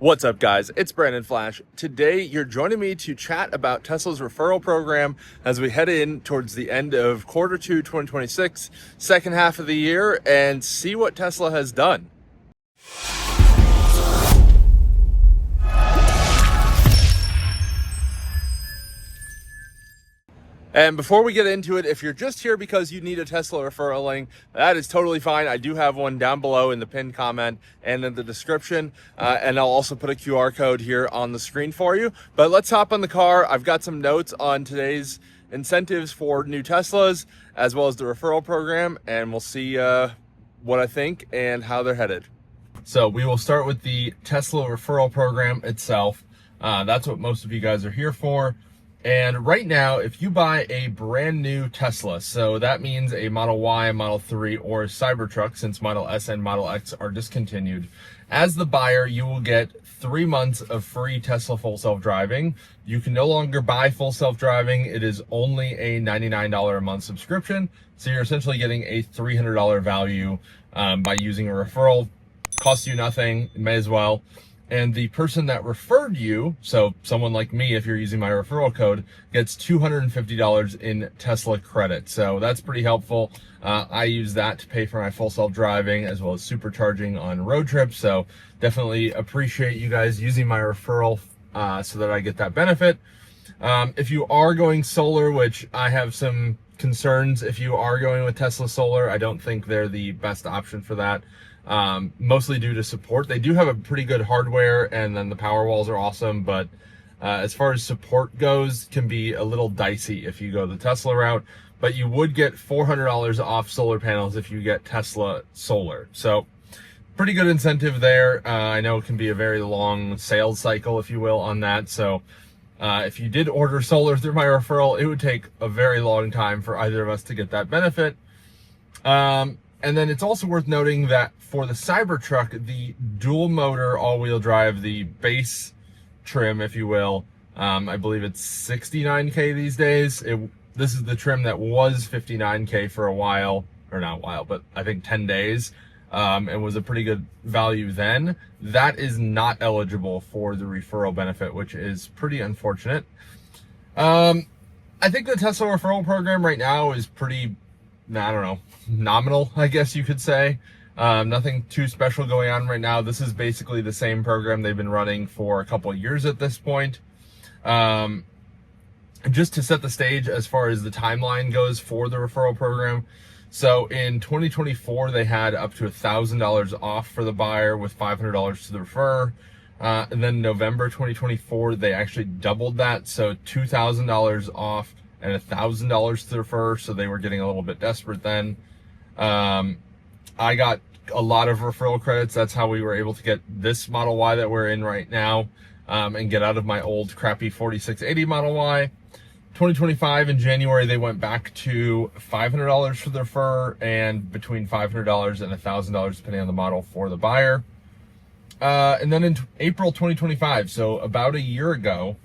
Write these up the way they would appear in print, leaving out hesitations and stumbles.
What's up, guys? It's Brandon Flash. Today, you're joining me to chat about Tesla's referral program as we head in towards the end of quarter two 2026, second half of the year, and see what Tesla has done. And before we get into it, if you're just here because you need a Tesla referral link, that is totally fine. I do have one down below in the pinned comment and in the description. And I'll also put a QR code here on the screen for you. But let's hop on the car. I've got some notes on today's incentives for new Teslas, as well as the referral program. And we'll see what I think and how they're headed. So we will start with the Tesla referral program itself. That's what most of you guys are here for. And right now, if you buy a brand new Tesla, so that means a Model Y, Model 3, or a Cybertruck, since Model S and Model X are discontinued, as the buyer, you will get 3 months of free Tesla full self-driving. You can no longer buy full self-driving. It is only a $99 a month subscription. So you're essentially getting a $300 value by using a referral. Costs you nothing, may as well. And the person that referred you, so someone like me, if you're using my referral code, gets $250 in Tesla credit. So that's pretty helpful. I use that to pay for my full self-driving as well as supercharging on road trips. So definitely appreciate you guys using my referral so that I get that benefit. If you are going solar, which I have some concerns, if you are going with Tesla Solar, I don't think they're the best option for that. Mostly due to support. They do have a pretty good hardware, and then the power walls are awesome, but as far as support goes, can be a little dicey if you go the Tesla route. But you would get $400 off solar panels if you get Tesla Solar. So pretty good incentive there. I know it can be a very long sales cycle, if you will, on that. So if you did order solar through my referral, it would take a very long time for either of us to get that benefit. And then it's also worth noting that for the Cybertruck, the dual motor all-wheel drive, the base trim, if you will, I believe it's $69K these days. This is the trim that was $59K for a while, or not a while, but I think 10 days, and was a pretty good value then. That is not eligible for the referral benefit, which is pretty unfortunate. I think the Tesla referral program right now is pretty, I don't know, nominal, I guess you could say. Nothing too special going on right now. This is basically the same program they've been running for a couple of years at this point. Just to set the stage as far as the timeline goes for the referral program. So in 2024, they had up to $1,000 off for the buyer with $500 to the referrer. And then November 2024, they actually doubled that. So $2,000 off and $1,000 to the referrer. So they were getting a little bit desperate then. I got a lot of referral credits. That's how we were able to get this Model Y that we're in right now, and get out of my old crappy 4680 Model Y. 2025 in January, they went back to $500 for the referrer and between $500 and $1,000 depending on the model for the buyer. And then in April 2025, so about a year ago,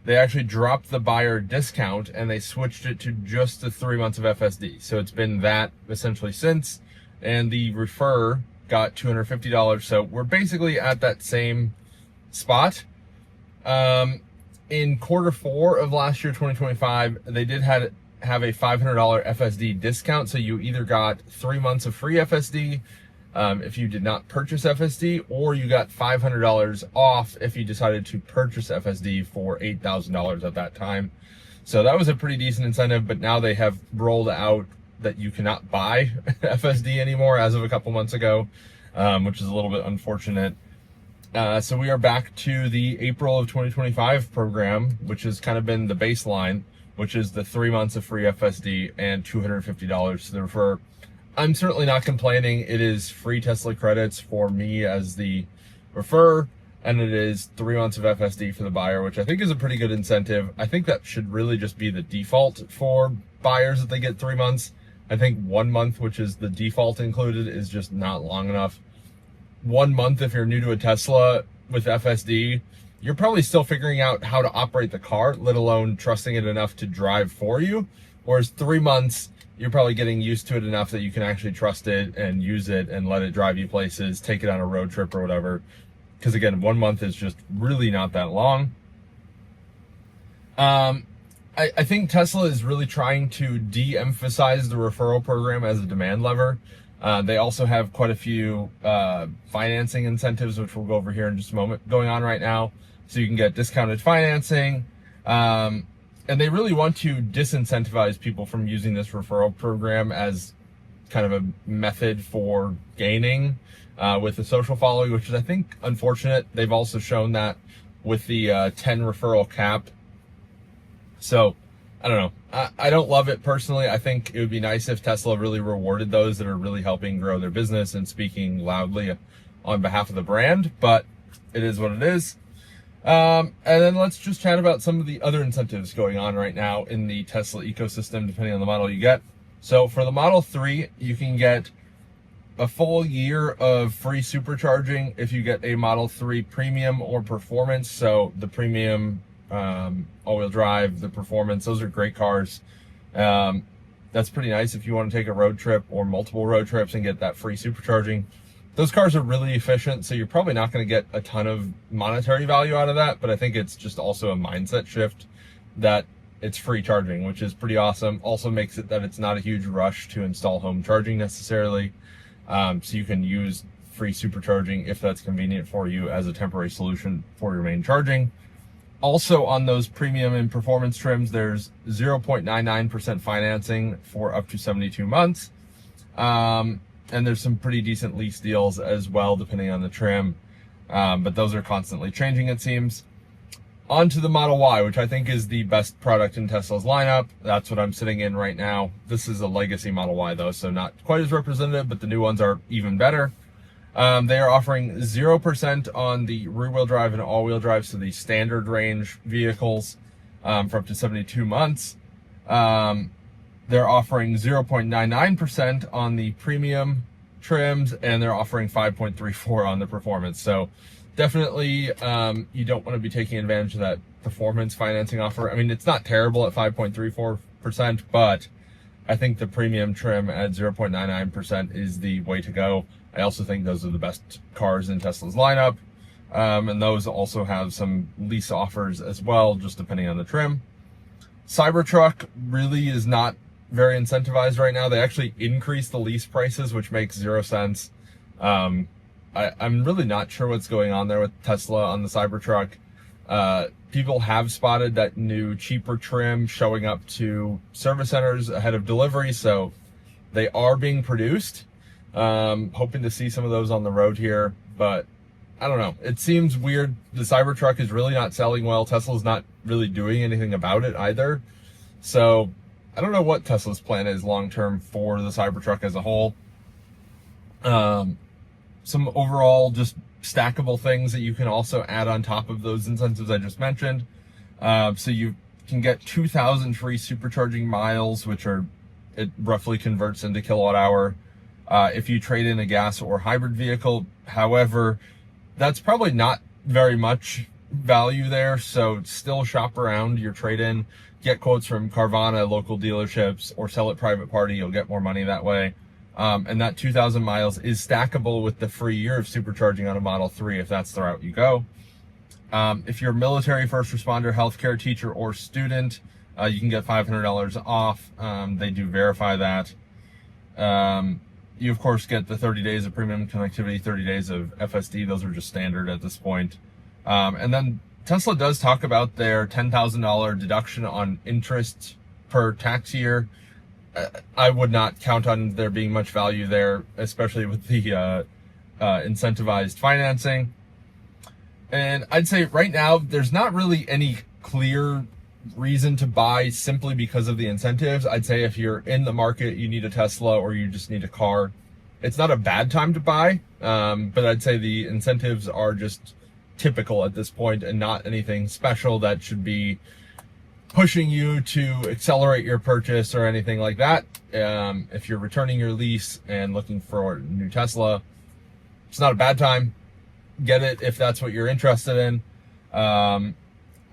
they actually dropped the buyer discount and they switched it to just the 3 months of FSD. So it's been that essentially since, and the referrer got $250. So we're basically at that same spot. In quarter four of last year, 2025, they did have a $500 FSD discount. So you either got 3 months of free FSD if you did not purchase FSD, or you got $500 off if you decided to purchase FSD for $8,000 at that time. So that was a pretty decent incentive, but now they have rolled out that you cannot buy FSD anymore as of a couple months ago, which is a little bit unfortunate. So we are back to the April of 2025 program, which has kind of been the baseline, which is the 3 months of free FSD and $250 to the referrer. I'm certainly not complaining. It is free Tesla credits for me as the referrer, and it is 3 months of FSD for the buyer, which I think is a pretty good incentive. I think that should really just be the default for buyers that they get 3 months. I think 1 month, which is the default included, is just not long enough. 1 month, if you're new to a Tesla with FSD, you're probably still figuring out how to operate the car, let alone trusting it enough to drive for you. Whereas 3 months, you're probably getting used to it enough that you can actually trust it and use it and let it drive you places, take it on a road trip or whatever. because again, 1 month is just really not that long. I think Tesla is really trying to de-emphasize the referral program as a demand lever. They also have quite a few financing incentives, which we'll go over here in just a moment, going on right now. So you can get discounted financing. And they really want to disincentivize people from using this referral program as kind of a method for gaining with the social following, which is, I think, unfortunate. They've also shown that with the 10 referral cap. So, I don't know. I don't love it personally. I think it would be nice if Tesla really rewarded those that are really helping grow their business and speaking loudly on behalf of the brand, but it is what it is. And then let's just chat about some of the other incentives going on right now in the Tesla ecosystem, depending on the model you get. So for the Model 3, you can get a full year of free supercharging if you get a Model 3 Premium or Performance. So the Premium all-wheel drive, the Performance, those are great cars. That's pretty nice if you want to take a road trip or multiple road trips and get that free supercharging. Those cars are really efficient, so you're probably not going to get a ton of monetary value out of that, but I think it's just also a mindset shift that it's free charging, which is pretty awesome. Also makes it that it's not a huge rush to install home charging necessarily, so you can use free supercharging if that's convenient for you as a temporary solution for your main charging. Also on those premium and performance trims, there's 0.99% financing for up to 72 months. And there's some pretty decent lease deals as well, depending on the trim. But those are constantly changing, it seems. On to the Model Y, which I think is the best product in Tesla's lineup. That's what I'm sitting in right now. This is a legacy Model Y though, so not quite as representative, but the new ones are even better. They are offering 0% on the rear-wheel drive and all-wheel drive, so the standard range vehicles for up to 72 months. They're offering 0.99% on the premium trims, and they're offering 5.34 on the performance. So definitely you don't want to be taking advantage of that performance financing offer. I mean, it's not terrible at 5.34%, but I think the premium trim at 0.99% is the way to go. I also think those are the best cars in Tesla's lineup. And those also have some lease offers as well, just depending on the trim. Cybertruck really is not very incentivized right now. They actually increased the lease prices, which makes 0 sense. I'm really not sure what's going on there with Tesla on the Cybertruck. People have spotted that new cheaper trim showing up to service centers ahead of delivery, so they are being produced. Hoping to see some of those on the road here, but I don't know. It seems weird. The Cybertruck is really not selling well. Tesla's not really doing anything about it either. So I don't know what Tesla's plan is long-term for the Cybertruck as a whole. Some overall just stackable things that you can also add on top of those incentives I just mentioned. So you can get 2,000 free supercharging miles, which it roughly converts into kilowatt hour. If you trade in a gas or hybrid vehicle. However, that's probably not very much value there, so still shop around your trade-in, get quotes from Carvana, local dealerships, or sell it private party. You'll get more money that way. And that 2,000 miles is stackable with the free year of supercharging on a Model 3 if that's the route you go. If you're military, first responder, healthcare, teacher, or student, you can get $500 off. They do verify that. You, of course, get the 30 days of premium connectivity, 30 days of FSD. Those are just standard at this point. And then Tesla does talk about their $10,000 deduction on interest per tax year. I would not count on there being much value there, especially with the incentivized financing. And I'd say right now, there's not really any clear reason to buy simply because of the incentives. I'd say if you're in the market, you need a Tesla or you just need a car, it's not a bad time to buy. But I'd say the incentives are just typical at this point and not anything special that should be pushing you to accelerate your purchase or anything like that. If you're returning your lease and looking for a new Tesla, it's not a bad time. Get it if that's what you're interested in. I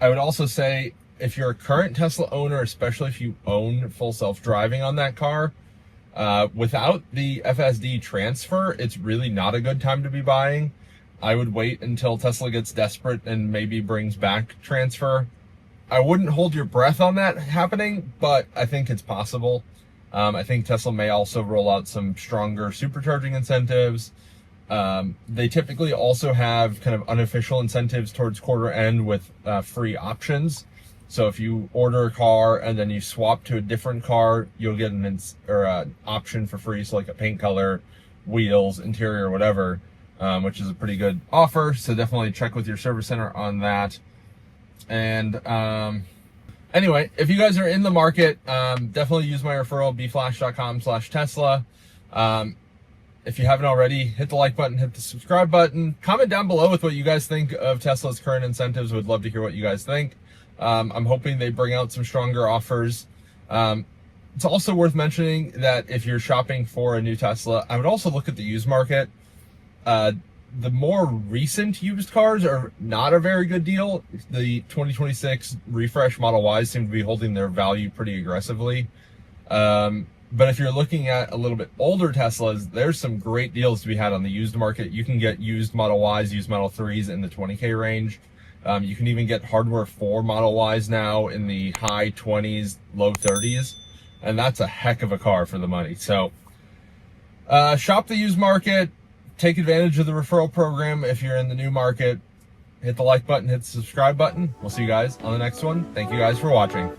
would also say if you're a current Tesla owner, especially if you own full self-driving on that car, without the FSD transfer, it's really not a good time to be buying. I would wait until Tesla gets desperate and maybe brings back transfer. I wouldn't hold your breath on that happening, but I think it's possible. I think Tesla may also roll out some stronger supercharging incentives. They typically also have kind of unofficial incentives towards quarter end with free options. So if you order a car and then you swap to a different car, you'll get an option for free. So like a paint color, wheels, interior, whatever, which is a pretty good offer. So definitely check with your service center on that. And anyway, if you guys are in the market, definitely use my referral, bflash.com/Tesla. If you haven't already, hit the like button, hit the subscribe button, comment down below with what you guys think of Tesla's current incentives. Would love to hear what you guys think. I'm hoping they bring out some stronger offers. It's also worth mentioning that if you're shopping for a new Tesla, I would also look at the used market. The more recent used cars are not a very good deal. The 2026 refresh Model Ys seem to be holding their value pretty aggressively. But if you're looking at a little bit older Teslas, there's some great deals to be had on the used market. You can get used Model Ys, used Model 3s in the 20K range. You can even get hardware for Model Ys now in the high 20s, low 30s. And that's a heck of a car for the money. So shop the used market. Take advantage of the referral program if you're in the new market. Hit the like button, hit the subscribe button. We'll see you guys on the next one. Thank you guys for watching.